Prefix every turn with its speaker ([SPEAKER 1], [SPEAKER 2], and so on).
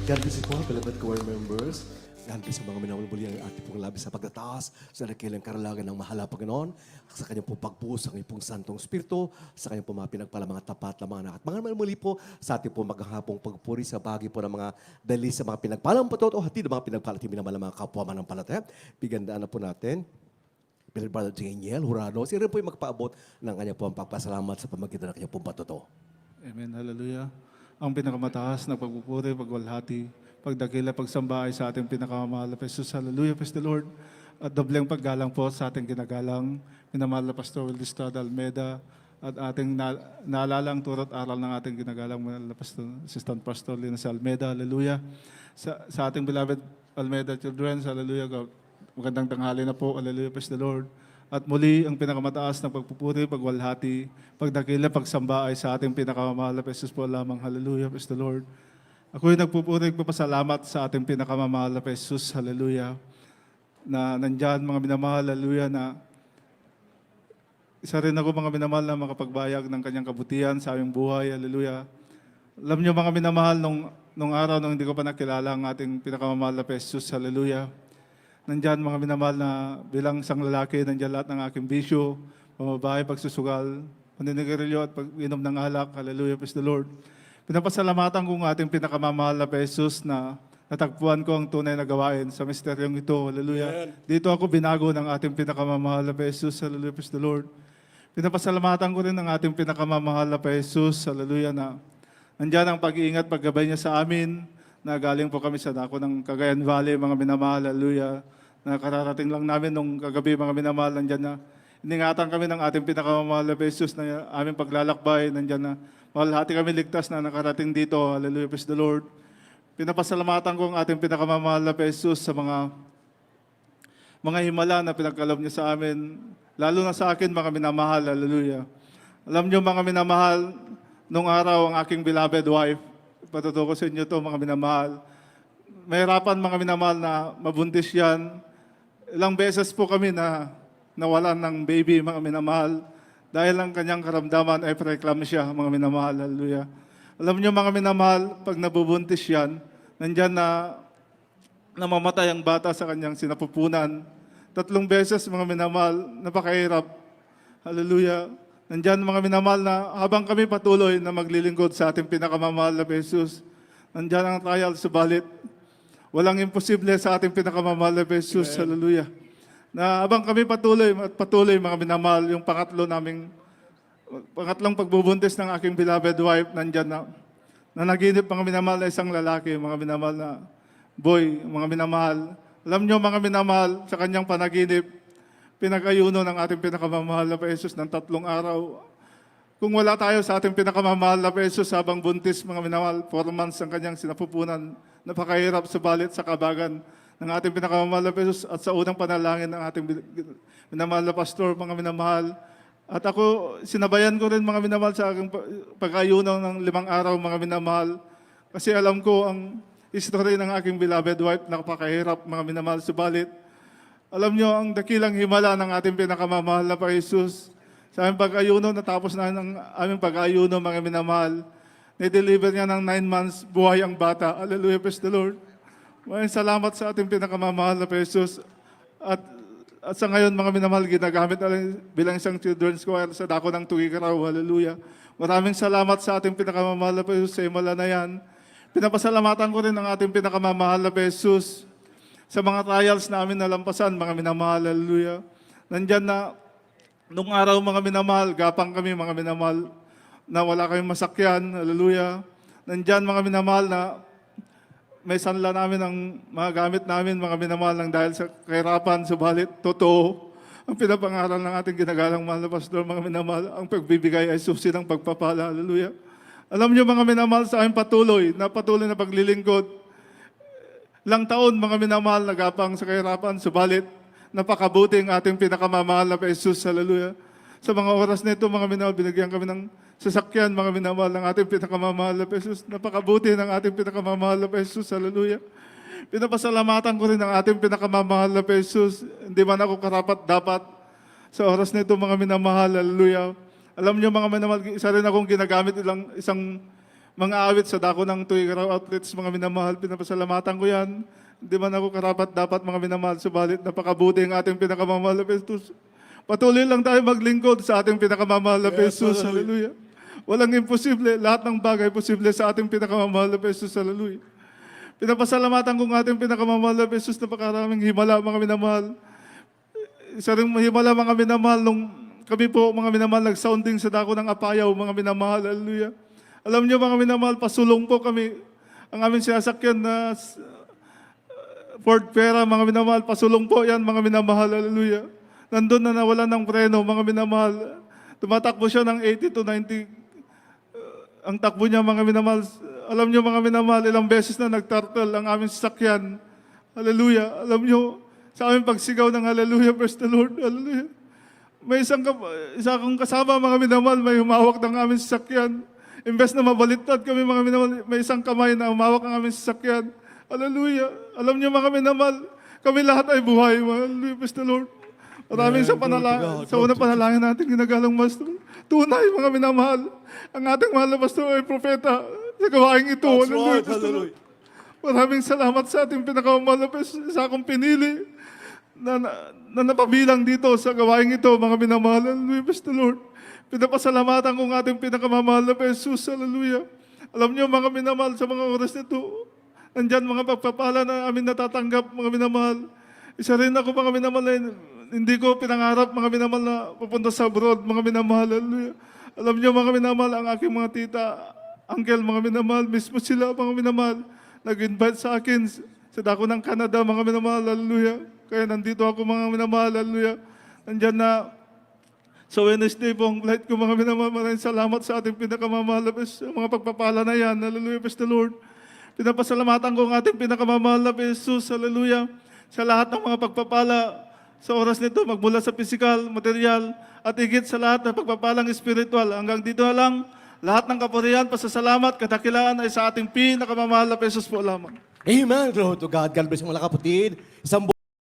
[SPEAKER 1] God bless you po, beloved choir members. God bless ang mga minamulmuli ang ating pong labis sa pagtataas sa dakilang karalangan ng mahal na Panginoon, sa kanyang pong pagbuhos ng ipong Santong Espiritu, sa kanyang pong mga pinagpala mga tapat na mga anak. At mga minamulmuli po sa ating pong maghahapong pagpuri sa bahagi po ng mga dali sa mga pinagpalang patot o hatid ng mga pinagpala at minamahal ng mga kapwa manampalataya. Bigandaan na po natin. Beloved Brother Daniel Hurado, siya rin po yung magpaabot ng kanyang pong pagpasalamat sa pamagitan ng kanyang pong patuto.
[SPEAKER 2] Amen. Hallelujah. Ang pinakamataas na pagpupuri, pagwalhati, pagdakila, pagsamba ay sa ating pinakamamahal na Jesus. Hallelujah. Praise the Lord. At dobleng paggalang po sa ating ginagalang minamahal na Pastor Wildy Estrada Almeda at ating naalalang turot aral ng ating ginagalang minamahal na Pastor, Assistant Pastor Linus Almeda. Hallelujah. Sa ating beloved Almeda children, hallelujah. Magandang tanghali na po. Hallelujah. Praise the Lord. At muli, ang pinakamataas ng pagpupuri, pagwalhati, pagdakila, pagsamba ay sa ating pinakamamahal na Jesus po lamang. Hallelujah. Praise the Lord. Ako'y nagpupuri, nagpapasalamat sa ating pinakamamahal na Jesus. Hallelujah. Na nandyan, mga minamahal, hallelujah, na isa rin ako, mga minamahal, na makapagbayag ng kanyang kabutihan sa aming buhay. Hallelujah. Alam niyo, mga minamahal, nung araw nung hindi ko pa nakilala ang ating pinakamamahal na Jesus. Hallelujah. Nandyan, mga minamahal, na bilang isang lalaki, nandyan lahat ng aking bisyo, pamabahay, pagsusugal, paninigarilyo at pag-inom ng alak. Hallelujah, praise the Lord. Pinapasalamatan ko ang ating pinakamamahal na Jesus na natagpuan ko ang tunay na gawain sa misteryong ito. Hallelujah. Amen. Dito ako binago ng ating pinakamamahal na Jesus. Hallelujah, praise the Lord. Pinapasalamatan ko rin ang ating pinakamamahal na Jesus. Hallelujah, na nandyan ang pag-iingat, paggabay niya sa amin, na galing po kami sa dako ng Cagayan Valley, mga minamahal. Hallelujah. Nakararating lang namin nung kagabi, mga minamahal, nandyan na iningatan kami ng ating pinakamamahal na Jesus na aming paglalakbay, nandyan na malhati kami ligtas na nakarating dito. Hallelujah, praise the Lord. Pinapasalamatan ko ang ating pinakamamahal na Jesus sa mga himala na pinagkaloob niya sa amin, lalo na sa akin, mga minamahal. Hallelujah. Alam niyo, mga minamahal, nung araw ang aking beloved wife, patutuko sa inyo to, mga minamahal, mahirapan, mga minamahal, na mabuntis yan. Ilang beses po kami na nawalan ng baby, mga minamahal, dahil ang kanyang karamdaman ay preeclampsia, mga minamahal. Hallelujah. Alam niyo, mga minamahal, pag nabubuntis yan, nandyan na namamatay ang bata sa kanyang sinapupunan. 3 beses, mga minamahal, napakahirap. Hallelujah. Nandyan, mga minamahal, na habang kami patuloy na maglilingkod sa ating pinakamamahal na Jesus, nandyan ang trial, subalit walang imposible sa ating pinakamamahal na Jesus. Amen. Hallelujah. Na habang kami patuloy, mga minamahal, yung pangatlong pagbubuntis ng aking beloved wife, nandyan na naginip, mga minamahal, na isang lalaki, mga minamahal, na boy, mga minamahal. Alam nyo, mga minamahal, sa kanyang panaginip, pinag-ayuno ng ating pinakamamahal na Jesus ng 3 araw. Kung wala tayo sa ating pinakamamahal na Jesus habang buntis, mga minamahal, 4 months ang kanyang sinapupunan, napakahirap, subalit sa kabagan ng ating pinakamamahal na Jesus at sa unang panalangin ng ating minamahal na pastor, mga minamahal. At ako, sinabayan ko rin, mga minamahal, sa aking pag-ayuno ng 5 araw, mga minamahal. Kasi alam ko ang history ng aking beloved wife, napakahirap, mga minamahal, subalit alam nyo, ang dakilang himala ng ating pinakamamahal na Jesus, sa aming pag-ayuno, natapos na ng aming pag-ayuno, mga minamahal, na-deliver niya ng 9 months, buhay ang bata. Hallelujah, praise the Lord. Maraming salamat sa ating pinakamamahal na Jesus. At sa ngayon, mga minamahal, ginagamit na bilang isang children's choir sa dako ng Tugigaraw. Hallelujah. Maraming salamat sa ating pinakamamahal na Jesus sa himala na yan. Pinapasalamatan ko rin ang ating pinakamamahal na Jesus sa mga trials na amin nalampasan, mga minamahal. Hallelujah. Nandyan na, nung araw, mga minamahal, gapang kami, mga minamahal, na wala kaming masakyan. Hallelujah. Nandyan, mga minamahal, na may sanla namin ang mga gamit namin, mga minamahal, lang dahil sa kahirapan, subalit, totoo. Ang pinapangaral ng ating ginagalang mahal na pastor, mga minamahal, ang pagbibigay ay susi ng pagpapala. Hallelujah. Alam niyo, mga minamahal, sa aming patuloy na paglilingkod, ilang taon, mga minamahal, nagapang sa kahirapan, subalit napakabuti ang ating pinakamamahal na Jesus. Hallelujah. Sa mga oras nito, mga minamahal, binigyan kami ng sasakyan, mga minamahal, ng ating pinakamamahal na Jesus. Napakabuti ng ating pinakamamahal na Jesus. Hallelujah. Pinapasalamatan ko rin ang ating pinakamamahal na Jesus. Hindi man ako karapat dapat sa oras nito, mga minamahal. Hallelujah. Alam niyo, mga minamahal, isa rin akong ginagamit isang mga awit sa dako ng Tuigaraw Outlets, mga minamahal, pinapasalamatan ko yan. Hindi man ako karapat dapat, mga minamahal, subalit napakabuti ang ating pinakamamahal na Jesus. Patuloy lang tayo maglingkod sa ating pinakamamahal na Jesus. Hallelujah. Walang imposible. Lahat ng bagay posible sa ating pinakamamahal na Jesus. Hallelujah. Pinapasalamatan ko ang ating pinakamamahal na Jesus, napakaraming himala, mga minamahal. Isa rin himala, mga minamahal, nung kami po, mga minamahal, nag-sounding sa dako ng Apayaw, mga minamahal. Hallelujah. Alam niyo, mga minamahal, pasulong po kami. Ang aming sinasakyan na Ford Vera, mga minamahal, pasulong po yan, mga minamahal. Hallelujah. Nandun na nawalan ng preno, mga minamahal. Tumatakbo siya ng 80 to 90. Ang takbo niya, mga minamahal. Alam niyo, mga minamahal, ilang beses na nag-turtle ang aming sasakyan. Hallelujah. Alam niyo, sa aming pagsigaw ng hallelujah, praise the Lord. Hallelujah. May isa kong kasama, mga minamahal, may humawak ng aming sasakyan. Imbes na mabaliktad kami, mga minamahal, may isang kamay na humawak ang aming sasakyan. Hallelujah. Alam niyo, mga minamahal, kami lahat ay buhay. Hallelujah, praise the Lord. Maraming sa panalangin, sa unang panalangin natin, ginagalang Pastor. Tunay, mga minamahal, ang ating mahal na Pastor ay propeta sa gawaing ito.
[SPEAKER 1] That's
[SPEAKER 2] Hallelujah,
[SPEAKER 1] right,
[SPEAKER 2] Pastor.
[SPEAKER 1] hallelujah.
[SPEAKER 2] Maraming salamat sa ating pinakamamahal na Pastor, sa akong pinili na napabilang dito sa gawaing ito, mga minamahal. Hallelujah, Pastor Lord. Pinapasalamatan kong ating pinakamamahal na Jesus. Hallelujah. Alam niyo, mga minamahal, sa mga oras nito, nandyan mga pagpapala na amin natatanggap, mga minamahal. Isa rin ako, mga minamahal, hindi ko pinangarap, mga minamahal, na pupunta sa abroad, mga minamahal. Hallelujah. Alam niyo, mga minamahal, ang aking mga tita, uncle, mga minamahal, mismo sila, mga minamahal, nag-invite sa akin sa dako ng Canada, mga minamahal. Hallelujah. Kaya nandito ako, mga minamahal. Hallelujah. Nandyan na sa Wednesday po ang flight ko, mga minamahal. Maraming salamat sa ating pinakamamahal na mga pagpapala na yan. Hallelujah. Praise the Lord. Pinapasalamatan ko ang ating pinakamamahal na Jesus. Hallelujah. Sa lahat ng mga pagpapala sa oras nito, magmula sa physical, material, at higit sa lahat ng pagpapalang spiritual. Hanggang dito na lang, lahat ng kapurihan, pasasalamat, kadakilaan ay sa ating pinakamamahal na Jesus po lamang.
[SPEAKER 1] Amen. Glory to God. God bless mga kapatid. Isang